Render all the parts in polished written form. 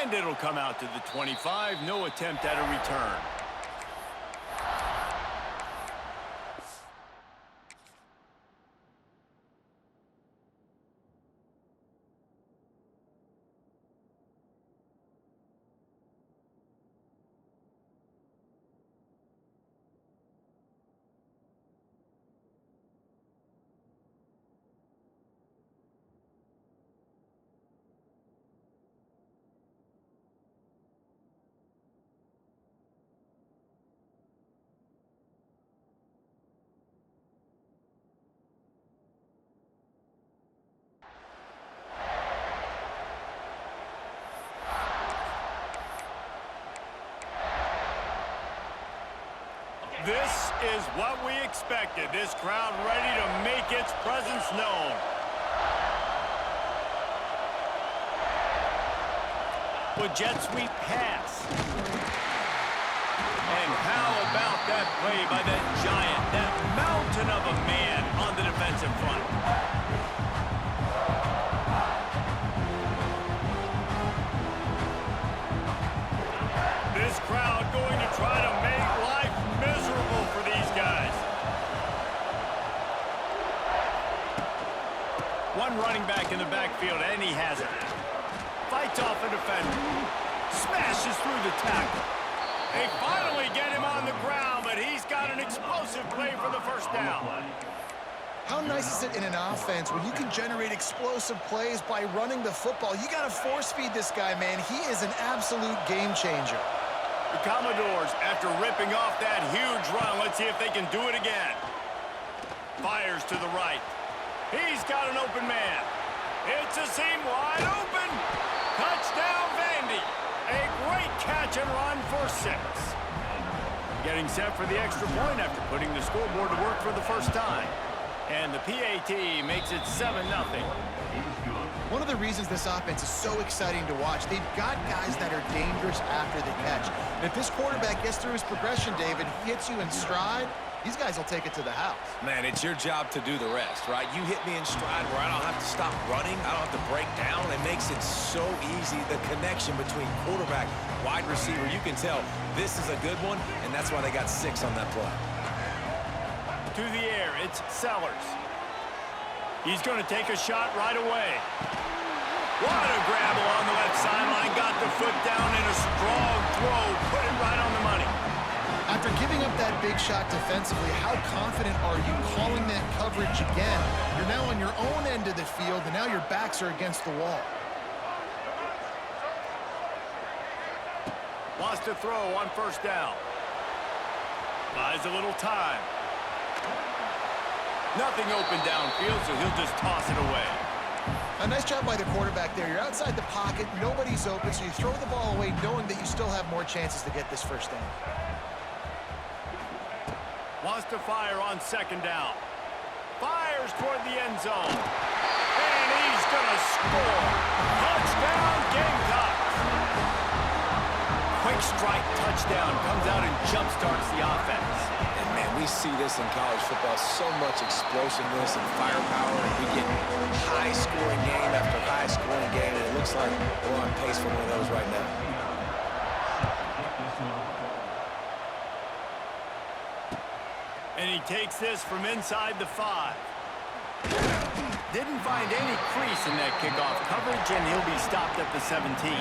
And it'll come out to the 25. No attempt at a return. This is what we expected. This crowd ready to make its presence known. With jet sweep pass. And how about that play by that giant, that mountain of a man on the defensive front? This crowd going to try to make life miserable for these guys. One running back in the backfield, and he has it. Fights off a defender. Smashes through the tackle. They finally get him on the ground, but he's got an explosive play for the first down. How nice is it in an offense when you can generate explosive plays by running the football? You got to force feed this guy, man. He is an absolute game changer. The Commodores, after ripping off that huge run, let's see if they can do it again. Fires to the right. He's got an open man. It's a seam wide open. Touchdown, Vandy. A great catch and run for 6. Getting set for the extra point after putting the scoreboard to work for the first time. And the PAT makes it 7-0. One of the reasons this offense is so exciting to watch, they've got guys that are dangerous after the catch. And if this quarterback gets through his progression, David, hits you in stride, these guys will take it to the house. Man, it's your job to do the rest, right? You hit me in stride where I don't have to stop running. I don't have to break down. It makes it so easy, the connection between quarterback, wide receiver. You can tell this is a good one, and that's why they got 6 on that play. To the air, it's Sellers. He's going to take a shot right away. What a grab along the left sideline. Got the foot down in a strong throw. Put it right on the money. After giving up that big shot defensively, how confident are you calling that coverage again? You're now on your own end of the field, and now your backs are against the wall. Wants to throw on first down. Buys a little time. Nothing open downfield, so he'll just toss it away. A nice job by the quarterback there. You're outside the pocket, nobody's open, so you throw the ball away knowing that you still have more chances to get this first down. Wants to fire on second down. Fires toward the end zone. And he's going to score. Touchdown, Gamecocks. Quick strike touchdown. Comes out and jump-starts the offense. And, man, we see this in college football, so much explosiveness and firepower. And we get high-scoring game after high-scoring game, and it looks like we're on pace for one of those right now. And he takes this from inside the 5. Didn't find any crease in that kickoff coverage, and he'll be stopped at the 17.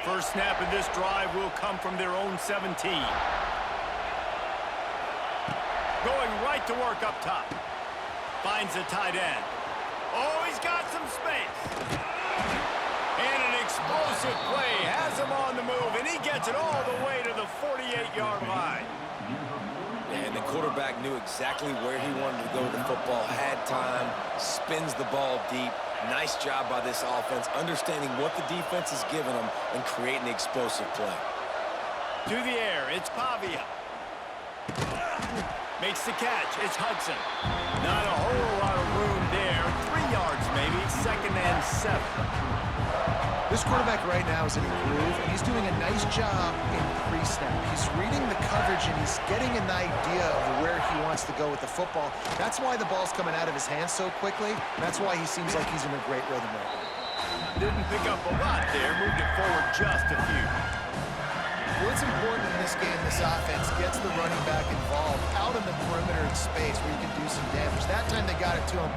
First snap of this drive will come from their own 17. Going right to work up top. Finds the tight end. Oh, he's got some space. And an explosive play has him on the move, and he gets it all the way to the 48-yard line. And the quarterback knew exactly where he wanted to go with the football, had time, spins the ball deep. Nice job by this offense, understanding what the defense is giving them and creating the explosive play. To the air, it's Pavia. Makes the catch, it's Hudson. Not a whole lot of room there. 3 yards maybe, 2nd and 7. This quarterback right now is in a groove, and he's doing a nice job in pre-snap. He's reading the coverage, and he's getting an idea of where he wants to go with the football. That's why the ball's coming out of his hands so quickly. That's why he seems like he's in a great rhythm right now. Didn't pick up a lot there, moved it forward just a few. What's important in this game, this offense gets the running back involved out in the perimeter in space where you can do some damage. That time they got it to him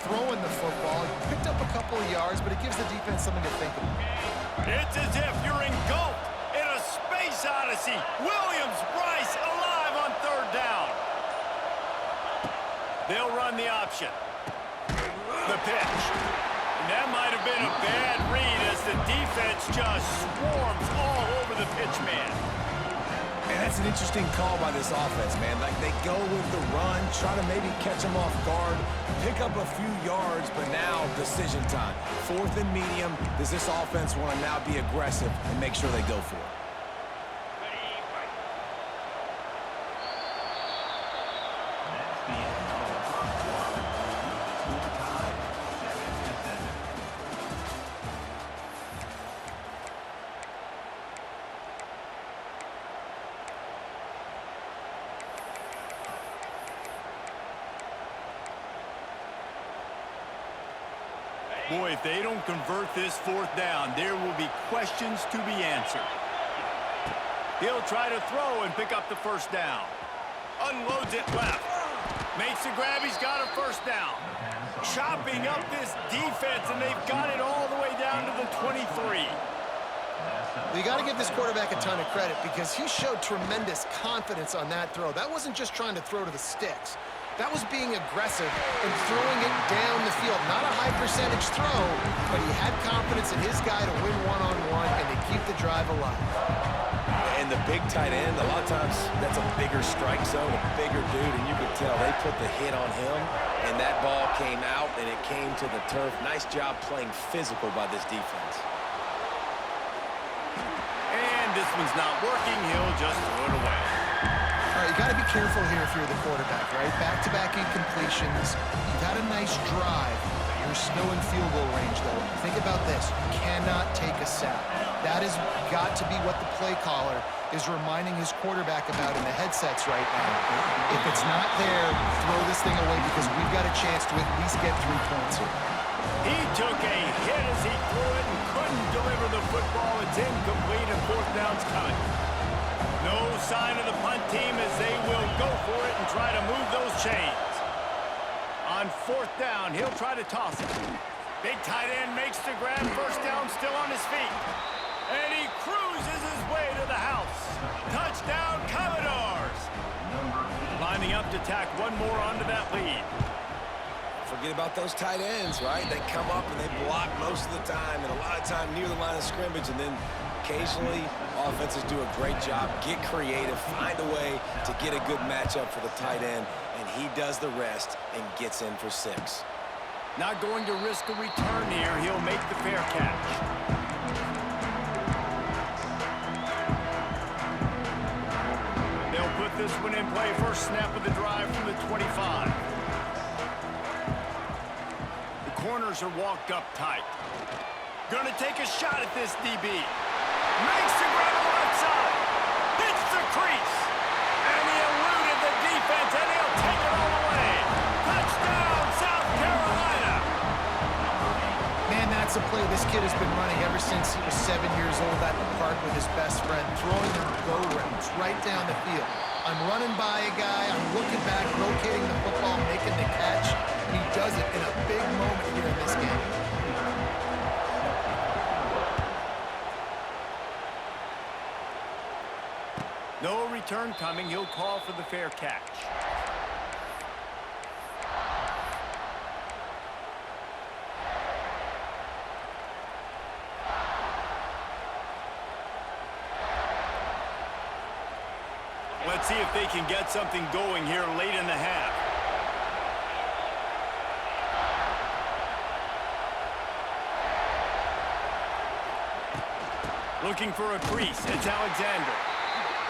throwing the football. He picked up a couple of yards, but it gives the defense something to think about. It's as if you're engulfed in a space odyssey. Williams-Brice alive on third down. They'll run the option. The pitch. And that might have been a bad read as the defense just swarms all over the pitch man. And that's an interesting call by this offense, man. Like, they go with the run, try to maybe catch them off guard, pick up a few yards, but now decision time. 4th and medium. Does this offense want to now be aggressive and make sure they go for it? Boy, if they don't convert this 4th down, there will be questions to be answered. He'll try to throw and pick up the 1st down. Unloads it left. Makes the grab. He's got a 1st down. Chopping up this defense, and they've got it all the way down to the 23. Well, you got to give this quarterback a ton of credit because he showed tremendous confidence on that throw. That wasn't just trying to throw to the sticks. That was being aggressive and throwing it down the field. Not a high percentage throw, but he had confidence in his guy to win one-on-one and to keep the drive alive. And the big tight end, a lot of times that's a bigger strike zone, a bigger dude, and you can tell they put the hit on him, and that ball came out, and it came to the turf. Nice job playing physical by this defense. And this one's not working. He'll just throw it away. All right, you got to be careful here if you're the quarterback, right? Back-to-back incompletions. You've had a nice drive. You're still in field goal range, though. Think about this. You cannot take a sack. That has got to be what the play caller is reminding his quarterback about in the headsets right now. If it's not there, throw this thing away because we've got a chance to at least get 3 points here. He took a hit as he threw it and couldn't deliver the football. It's incomplete and 4th down's coming. No sign of the punt team as they will go for it and try to move those chains. On 4th down, he'll try to toss it. Big tight end makes the grab. 1st down, still on his feet. And he cruises his way to the house. Touchdown, Commodores. Lining up to tack one more onto that lead. Forget about those tight ends, right? They come up and they block most of the time, and a lot of time near the line of scrimmage, and then occasionally offenses do a great job, get creative, find a way to get a good matchup for the tight end, and he does the rest and gets in for 6. Not going to risk a return here. He'll make the fair catch. They'll put this one in play. First snap of the drive from the 25. The corners are walked up tight. Gonna take a shot at this DB. Makes the grab on the left side. Hits the crease. And he eluded the defense, and he'll take it all the way. Touchdown, South Carolina. Man, that's a play this kid has been running ever since he was 7 years old at the park with his best friend, throwing them go routes right down the field. I'm running by a guy, I'm looking back, rotating the football, making the catch, and he does it in a big moment here in this game. No return coming. He'll call for the fair catch. Let's see if they can get something going here late in the half. Looking for a crease. It's Alexander.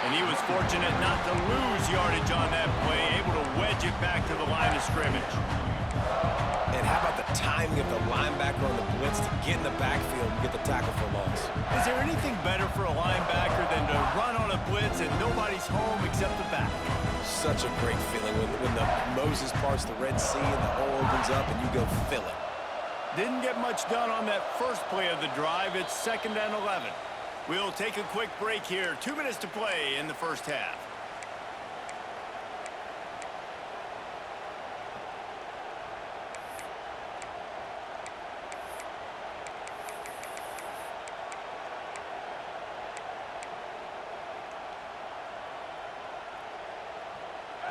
And he was fortunate not to lose yardage on that play, able to wedge it back to the line of scrimmage. And how about the timing of the linebacker on the blitz to get in the backfield and get the tackle for loss? Is there anything better for a linebacker than to run on a blitz and nobody's home except the back? Such a great feeling when the Moses parts the Red Sea and the hole opens up and you go fill it. Didn't get much done on that first play of the drive. It's 2nd and 11. We'll take a quick break here. 2 minutes to play in the first half.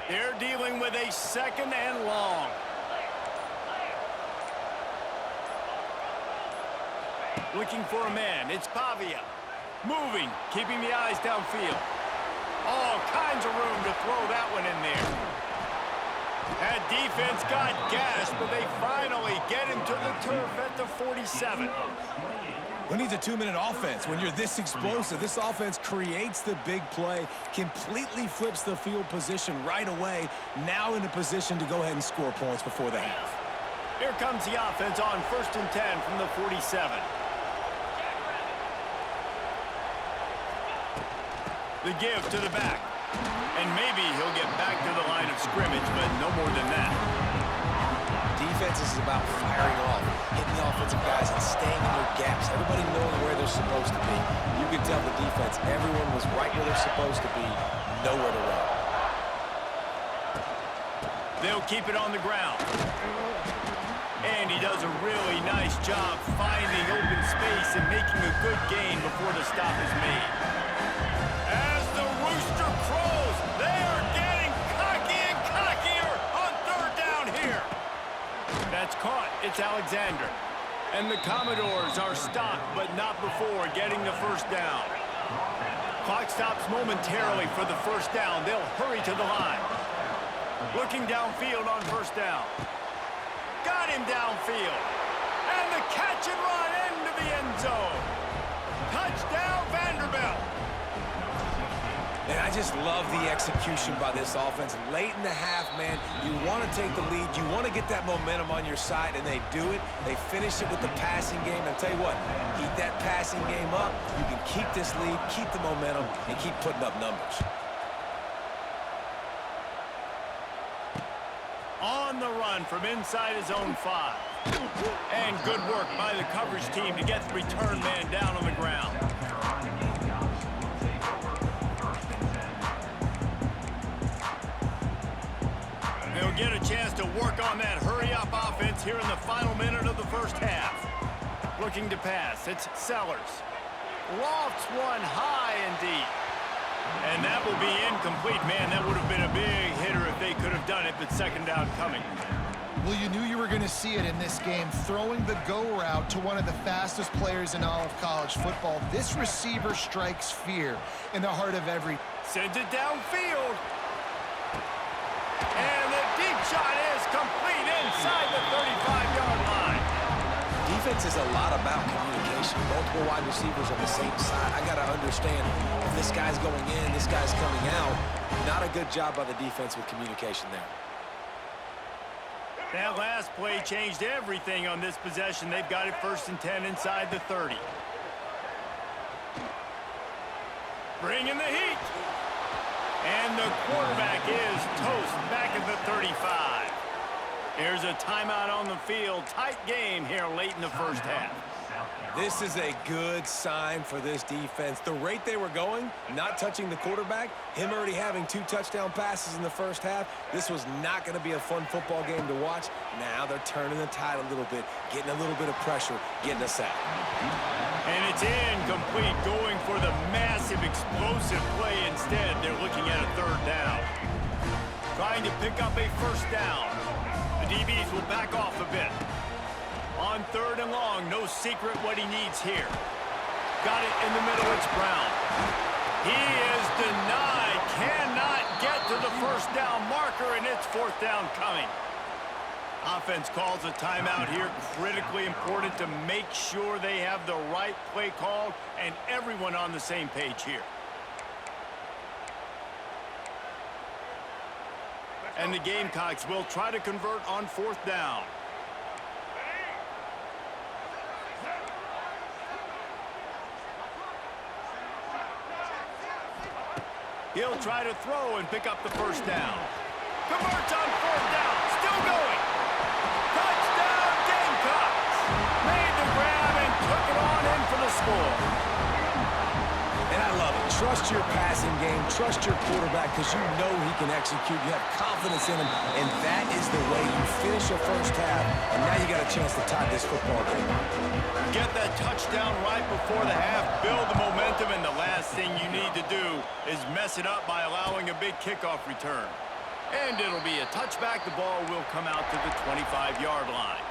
They're dealing with a 2nd and long. Looking for a man. It's Pavia. Moving, keeping the eyes downfield. All kinds of room to throw that one in there. That defense got gashed, but they finally get him to the turf at the 47. Who needs a 2-minute offense? When you're this explosive, this offense creates the big play, completely flips the field position right away, now in a position to go ahead and score points before the half. Here comes the offense on 1st and 10 from the 47. The give to the back. And maybe he'll get back to the line of scrimmage, but no more than that. Defense is about firing off, hitting the offensive guys and staying in their gaps. Everybody knowing where they're supposed to be. You can tell the defense, everyone was right where they're supposed to be, nowhere to run. They'll keep it on the ground. And he does a really nice job finding open space and making a good gain before the stop is made. As the rooster crows, they are getting cocky and cockier on 3rd down here. That's caught. It's Alexander. And the Commodores are stopped, but not before getting the 1st down. Clock stops momentarily for the 1st down. They'll hurry to the line. Looking downfield on 1st down. Got him downfield. And the catch and run into the end zone. Touchdown, Vanderbilt. And I just love the execution by this offense. Late in the half, man, you want to take the lead. You want to get that momentum on your side, and they do it. They finish it with the passing game. And I'll tell you what, keep that passing game up. You can keep this lead, keep the momentum, and keep putting up numbers. On the run from inside his own 5. And good work by the coverage team to get the return man down on the ground. They'll get a chance to work on that hurry-up offense here in the final minute of the 1st half. Looking to pass, it's Sellers. Lofts one high and deep. And that will be incomplete. Man, that would have been a big hitter if they could have done it, but 2nd down coming. Well, you knew you were going to see it in this game, throwing the go route to one of the fastest players in all of college football. This receiver strikes fear in the heart of every... Sends it downfield. And the deep shot is complete inside the 35-yard line. Defense is a lot about communication. Multiple wide receivers on the same side. I got to understand if this guy's going in, this guy's coming out. Not a good job by the defense with communication there. That last play changed everything on this possession. They've got it 1st and 10 inside the 30. Bringing the heat. And the quarterback is toast back at the 35. Here's a timeout on the field. Tight game here late in the 1st half. This is a good sign for this defense. The rate they were going, not touching the quarterback, him already having 2 touchdown passes in the 1st half, this was not going to be a fun football game to watch. Now they're turning the tide a little bit, getting a little bit of pressure, getting a sack. And it's incomplete, going for the massive explosive play instead. They're looking at a 3rd down. Trying to pick up a 1st down. The DBs will back off a bit. On 3rd and long, no secret what he needs here. Got it in the middle, it's Brown. He is denied, cannot get to the 1st down marker, and it's 4th down coming. Offense calls a timeout here, critically important to make sure they have the right play called and everyone on the same page here. And the Gamecocks will try to convert on 4th down. He'll try to throw and pick up the first down. Converts on fourth down. Still going. Touchdown, Gamecocks. Made the grab and took it on in for the score. And I love it. Trust your passing game. Trust your quarterback because you know he can execute. You have confidence in him, and that is the way you finish your first half. And now you got a chance to tie this football game. Get that touchdown right before the half. Build the momentum, and the last thing you need to do is mess it up by allowing a big kickoff return. And it'll be a touchback. The ball will come out to the 25-yard line.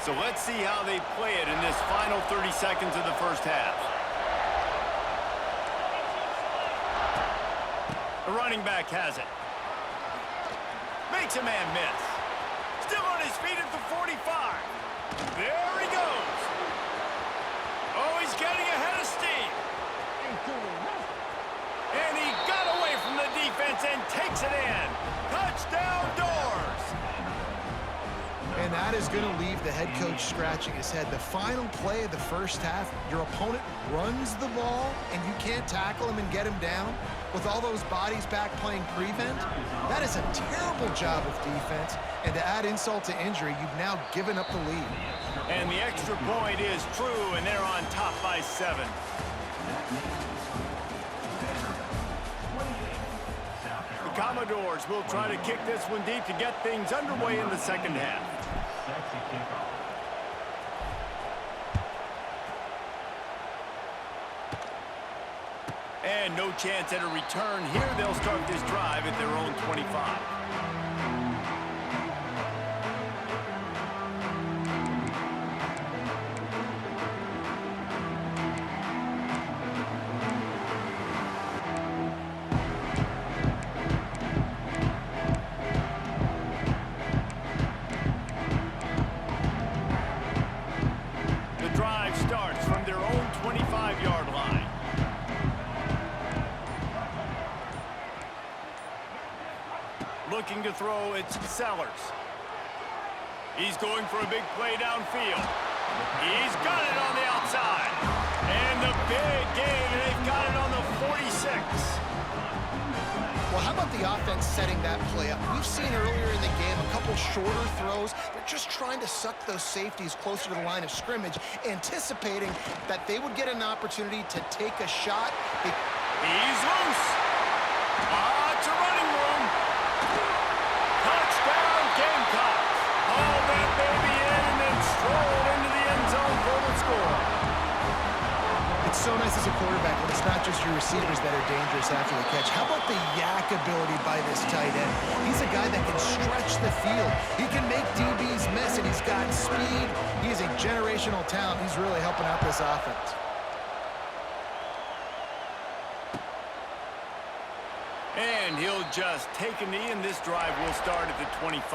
So let's see how they play it in this final 30 seconds of the first half. The running back has it. Makes a man miss. Still on his feet at the 45. There he goes. Oh, he's getting ahead of steam. And he got away from the defense and takes it in. Touchdown, Doors. And that is going to leave the head coach scratching his head. The final play of the first half, your opponent runs the ball, and you can't tackle him and get him down with all those bodies back playing prevent. That is a terrible job of defense. And to add insult to injury, you've now given up the lead. And the extra point is true, and they're on top by 7. The Commodores will try to kick this one deep to get things underway in the second half. And no chance at a return here. They'll start this drive at their own 25. Starts from their own 25-yard line. Looking to throw, it's Sellers. He's going for a big play downfield. He's got it on the outside. And the big gain, and they've got it on the 46. Well, how about the offense setting that play up? We've seen earlier in the game a couple shorter throws. They're just trying to suck those safeties closer to the line of scrimmage, anticipating that they would get an opportunity to take a shot. He's loose. It's a running room. Touchdown, Gamecocks. Haul that baby in and then stroll into the end zone for the score. It's so nice as a quarterback when it's not just your receivers that are dangerous after the catch. How about the yak ability by this tight end? He's a guy that can stretch the field. He can make DBs miss, and he's got speed. He is a generational talent. He's really helping out this offense. And he'll just take a knee, and this drive will start at the 25.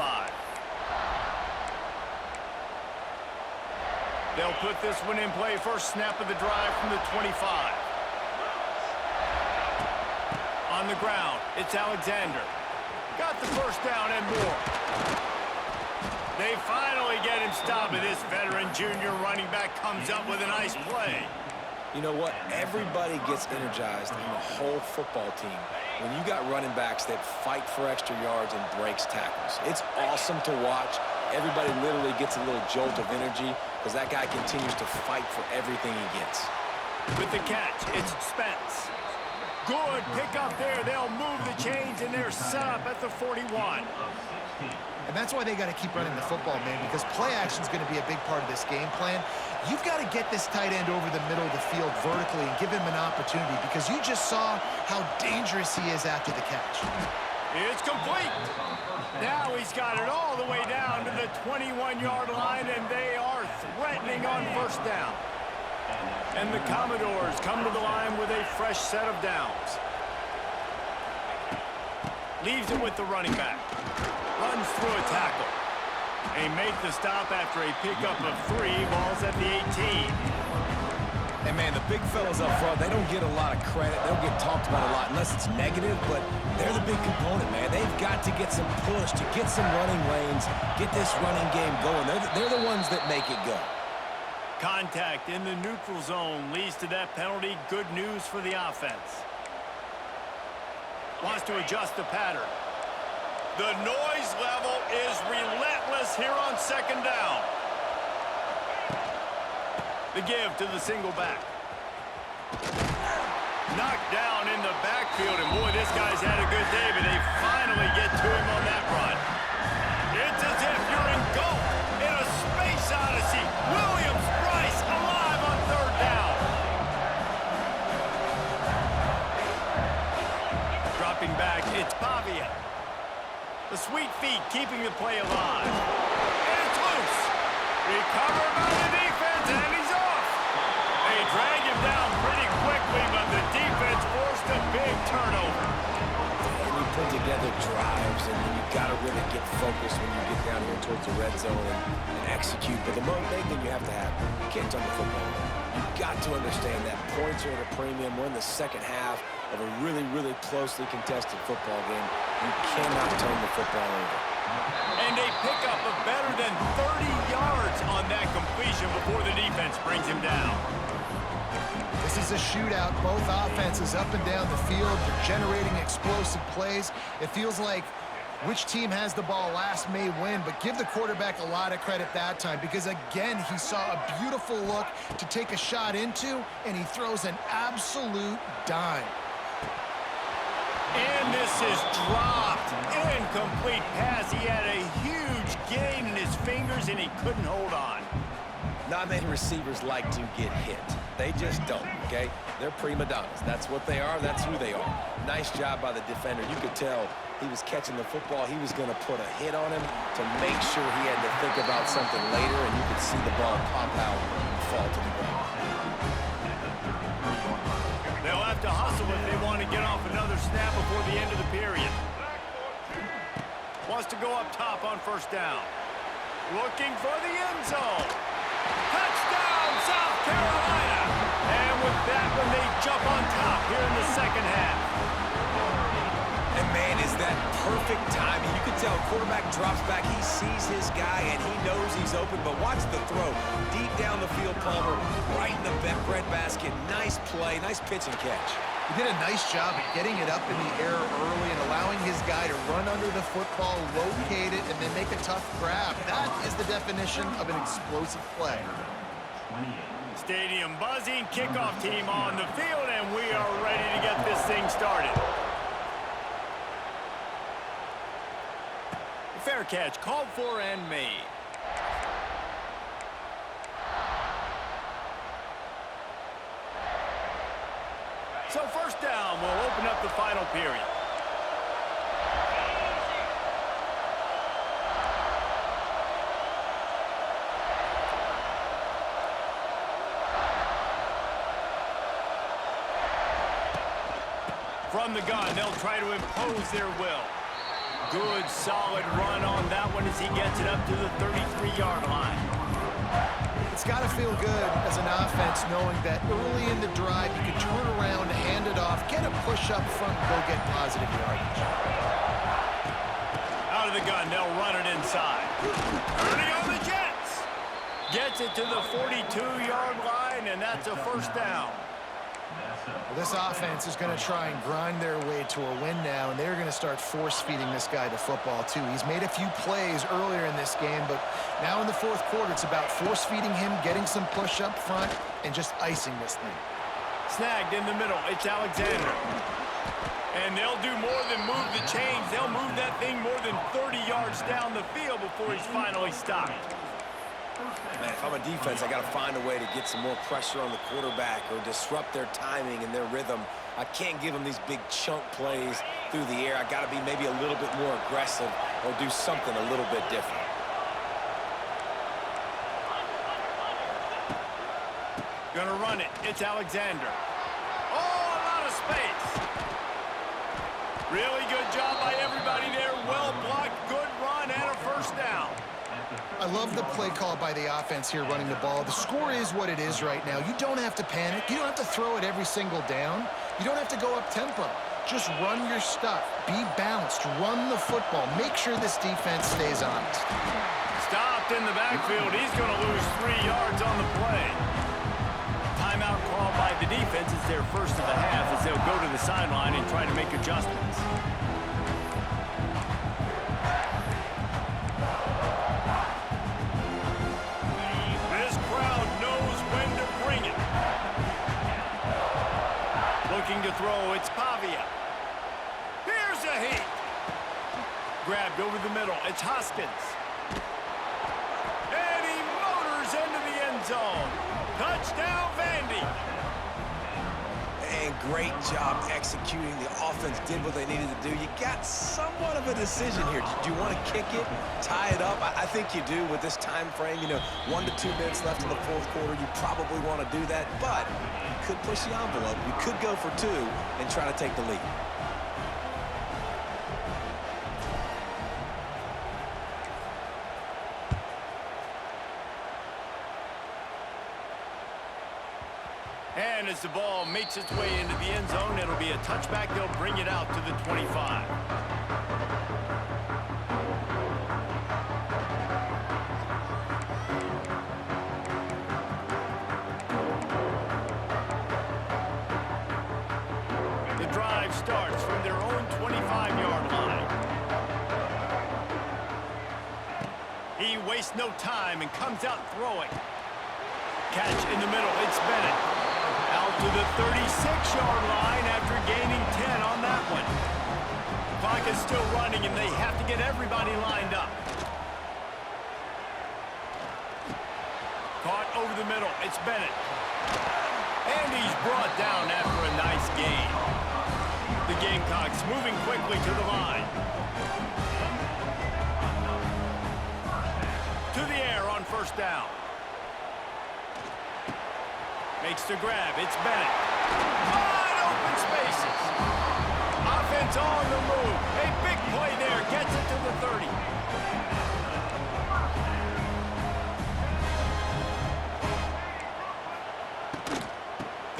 They'll put this one in play. First snap of the drive from the 25. On the ground, it's Alexander. Got the first down and more. They finally get him stopped, and this veteran junior running back comes up with a nice play. You know what? Everybody gets energized in the whole football team when you got running backs that fight for extra yards and breaks tackles. It's awesome to watch. Everybody literally gets a little jolt of energy because that guy continues to fight for everything he gets. With the catch, it's Spence. Good pick up there. They'll move the chains, and they're set up at the 41. And that's why they got to keep running the football, man, because play action is going to be a big part of this game plan. You've got to get this tight end over the middle of the field vertically and give him an opportunity, because you just saw how dangerous he is after the catch. It's complete. Now he's got it all the way down to the 21-yard line, and they are threatening on first down. And the Commodores come to the line with a fresh set of downs. Leaves it with the running back. Runs through a tackle. They make the stop after a pickup of 3. Ball's at the 18. And, man, the big fellas up front, they don't get a lot of credit. They don't get talked about a lot unless it's negative, but they're the big component, man. They've got got to get some push, to get some running lanes, get this running game going. They're the ones that make it go. Contact in the neutral zone leads to that penalty. Good news for the offense. Wants to adjust the pattern. The noise level is relentless here on second down. The give to the single back. Knocked down in the backfield, and boy, this guy's had a good day, but they finally get to him on that run. It's as if you're engulfed in a space odyssey. Williams-Brice alive on third down. Dropping back, it's Pavia. The sweet feet keeping the play alive. And it's loose. Recovered by the defense, and he's off. They drag him down pretty quickly, but the defense forced a big turnover. And you put together drives, and then you've got to really get focused when you get down here towards the red zone and execute. But the main thing you have to have, you can't turn the football over. You've got to understand that points are at a premium. We're in the second half of a really, really closely contested football game. You cannot turn the football over. And a pickup of better than 30 yards on that completion before the defense brings him down. This is a shootout. Both offenses up and down the field. They're generating explosive plays. It feels like which team has the ball last may win, but give the quarterback a lot of credit that time because, again, he saw a beautiful look to take a shot into, and he throws an absolute dime. And this is dropped. Incomplete pass. He had a huge gain in his fingers, and he couldn't hold on. Not many receivers like to get hit. They just don't, okay? They're prima donnas. That's what they are. That's who they are. Nice job by the defender. You could tell he was catching the football. He was going to put a hit on him to make sure he had to think about something later, and you could see the ball pop out and fall to the ground. They'll have to hustle if they want to get off another snap before the end of the period. Wants to go up top on first down. Looking for the end zone. Touchdown, South Carolina! And with that one, they jump on top here in the second half. And, man, is that perfect timing. You can tell quarterback drops back. He sees his guy, and he knows he's open. But watch the throw. Deep down the field, Palmer, right in the bread basket. Nice play, nice pitch and catch. He did a nice job at getting it up in the air early and allowing his guy to run under the football, locate it, and then make a tough grab. That is the definition of an explosive play. Stadium buzzing, kickoff team on the field, and we are ready to get this thing started. Fair catch, called for and made. So first down will open up the final period. From the gun, they'll try to impose their will. Good, solid run on that one as he gets it up to the 33-yard line. It's got to feel good as an offense knowing that early in the drive you can turn around, hand it off, get a push up front, and go get positive yardage. Out of the gun, they'll run it inside. Turning on the Jets. Gets it to the 42-yard line, and that's a first down. Well, this offense is going to try and grind their way to a win now, and they're going to start force-feeding this guy the football, too. He's made a few plays earlier in this game, but now in the fourth quarter, it's about force-feeding him, getting some push up front, and just icing this thing. Snagged in the middle. It's Alexander. And they'll do more than move the chains. They'll move that thing more than 30 yards down the field before he's finally stopped. Man, if I'm a defense, I got to find a way to get some more pressure on the quarterback or disrupt their timing and their rhythm. I can't give them these big chunk plays through the air. I got to be maybe a little bit more aggressive or do something a little bit different. Gonna run it. It's Alexander. Oh, a lot of space. Really good job by everybody there. Well blocked, good run, and a first down. I love the play call by the offense here running the ball. The score is what it is right now. You don't have to panic. You don't have to throw it every single down. You don't have to go up tempo. Just run your stuff. Be balanced. Run the football. Make sure this defense stays honest. Stopped in the backfield. He's going to lose 3 yards on the play. Timeout called by the defense. It's their first of the half as they'll go to the sideline and try to make adjustments. This crowd knows when to bring it. Looking to throw. It's Pavia. Here's a heat. Grabbed over the middle. It's Hoskins. And he motors into the end zone. Touchdown, Vandy. And great job executing. The offense did what they needed to do. You got somewhat of a decision here. Do you want to kick it, tie it up? I think you do with this time frame. You know, 1 to 2 minutes left in the fourth quarter. You probably want to do that, but you could push the envelope. You could go for 2 and try to take the lead. And as the ball makes its way into the end zone, it'll be a touchback. They'll bring it out to the 25. The drive starts from their own 25-yard line. He wastes no time and comes out throwing. Catch in the middle. It's Bennett. Out to the 36-yard line after gaining 10 on that one. Clock is still running, and they have to get everybody lined up. Caught over the middle. It's Bennett. And he's brought down after a nice gain. The Gamecocks moving quickly to the line. To the air on first down. Makes the grab. It's Bennett. Wide open spaces. Offense on the move. A big play there. Gets it to the 30.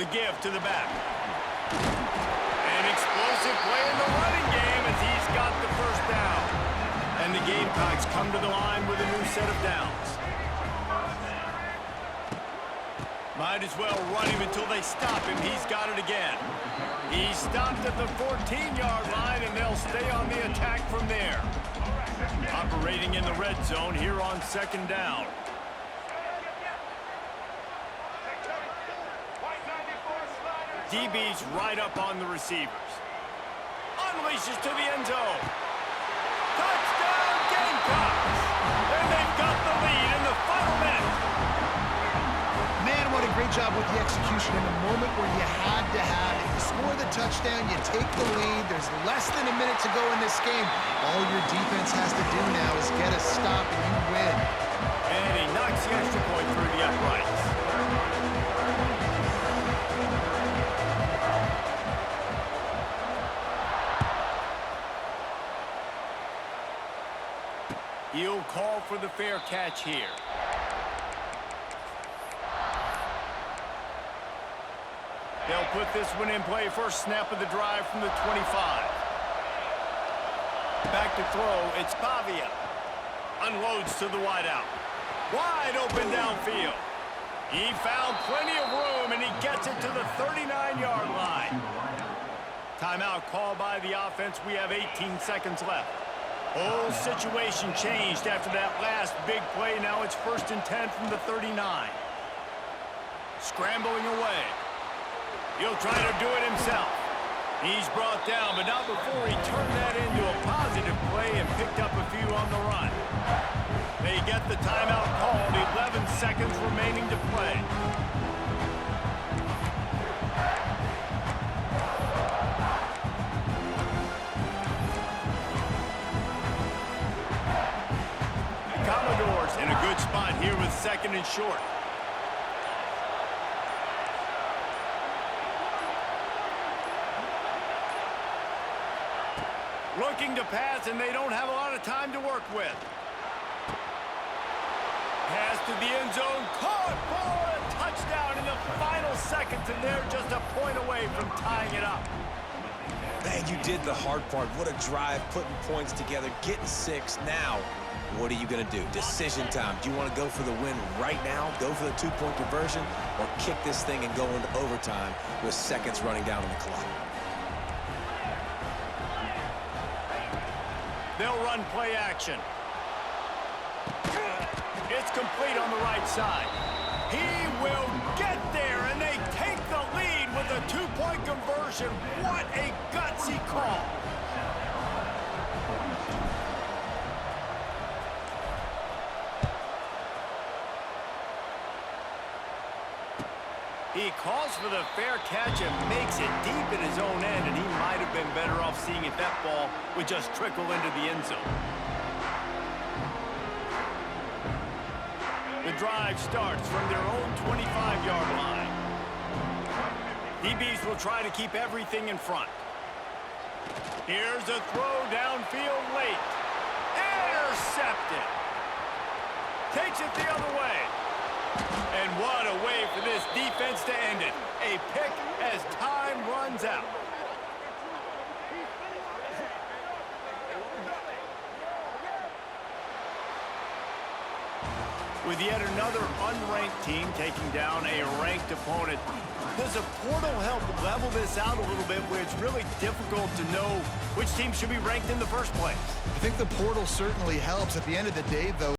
The give to the back. An explosive play in the running game as he's got the first down. And the Gamecocks come to the line with a new set of downs. Might as well run him until they stop him. He's got it again. He stopped at the 14-yard line, and they'll stay on the attack from there. Operating in the red zone here on second down. DB's right up on the receivers. Unleashes to the end zone. Touchdown, Gamecocks! And they've got the lead in the final minute. Man, what a great job with the execution in a moment where you had to have it. You score the touchdown, you take the lead. There's less than a minute to go in this game. All your defense has to do now is get a stop and you win. And he knocks the extra point through the uprights. He'll call for the fair catch here. They'll put this one in play. First snap of the drive from the 25. Back to throw. It's Pavia. Unloads to the wideout. Wide open downfield. He found plenty of room, and he gets it to the 39-yard line. Timeout called by the offense. We have 18 seconds left. Whole situation changed after that last big play. Now it's 1st and 10 from the 39. Scrambling away. He'll try to do it himself. He's brought down, but not before he turned that into a positive play and picked up a few on the run. They get the timeout called. 11 seconds remaining to play. The Commodores in a good spot here with 2nd and short. Looking to pass, and they don't have a lot of time to work with. Pass to the end zone, caught for a touchdown in the final seconds, and they're just a point away from tying it up. Man, you did the hard part. What a drive, putting points together, getting 6. Now, what are you going to do? Decision time. Do you want to go for the win right now, go for the 2-point conversion, or kick this thing and go into overtime with seconds running down on the clock? They'll run play action. It's complete on the right side. He will get there, and they take the lead with a 2-point conversion. What a gutsy call. He calls for the fair catch and makes it deep in his own end, and he might have been better off seeing if that ball would just trickle into the end zone. The drive starts from their own 25-yard line. DBs will try to keep everything in front. Here's a throw downfield late. Intercepted. Takes it the other way. And what a way for this defense to end it. A pick as time runs out. With yet another unranked team taking down a ranked opponent, does a portal help level this out a little bit where it's really difficult to know which team should be ranked in the first place? I think the portal certainly helps. At the end of the day, though,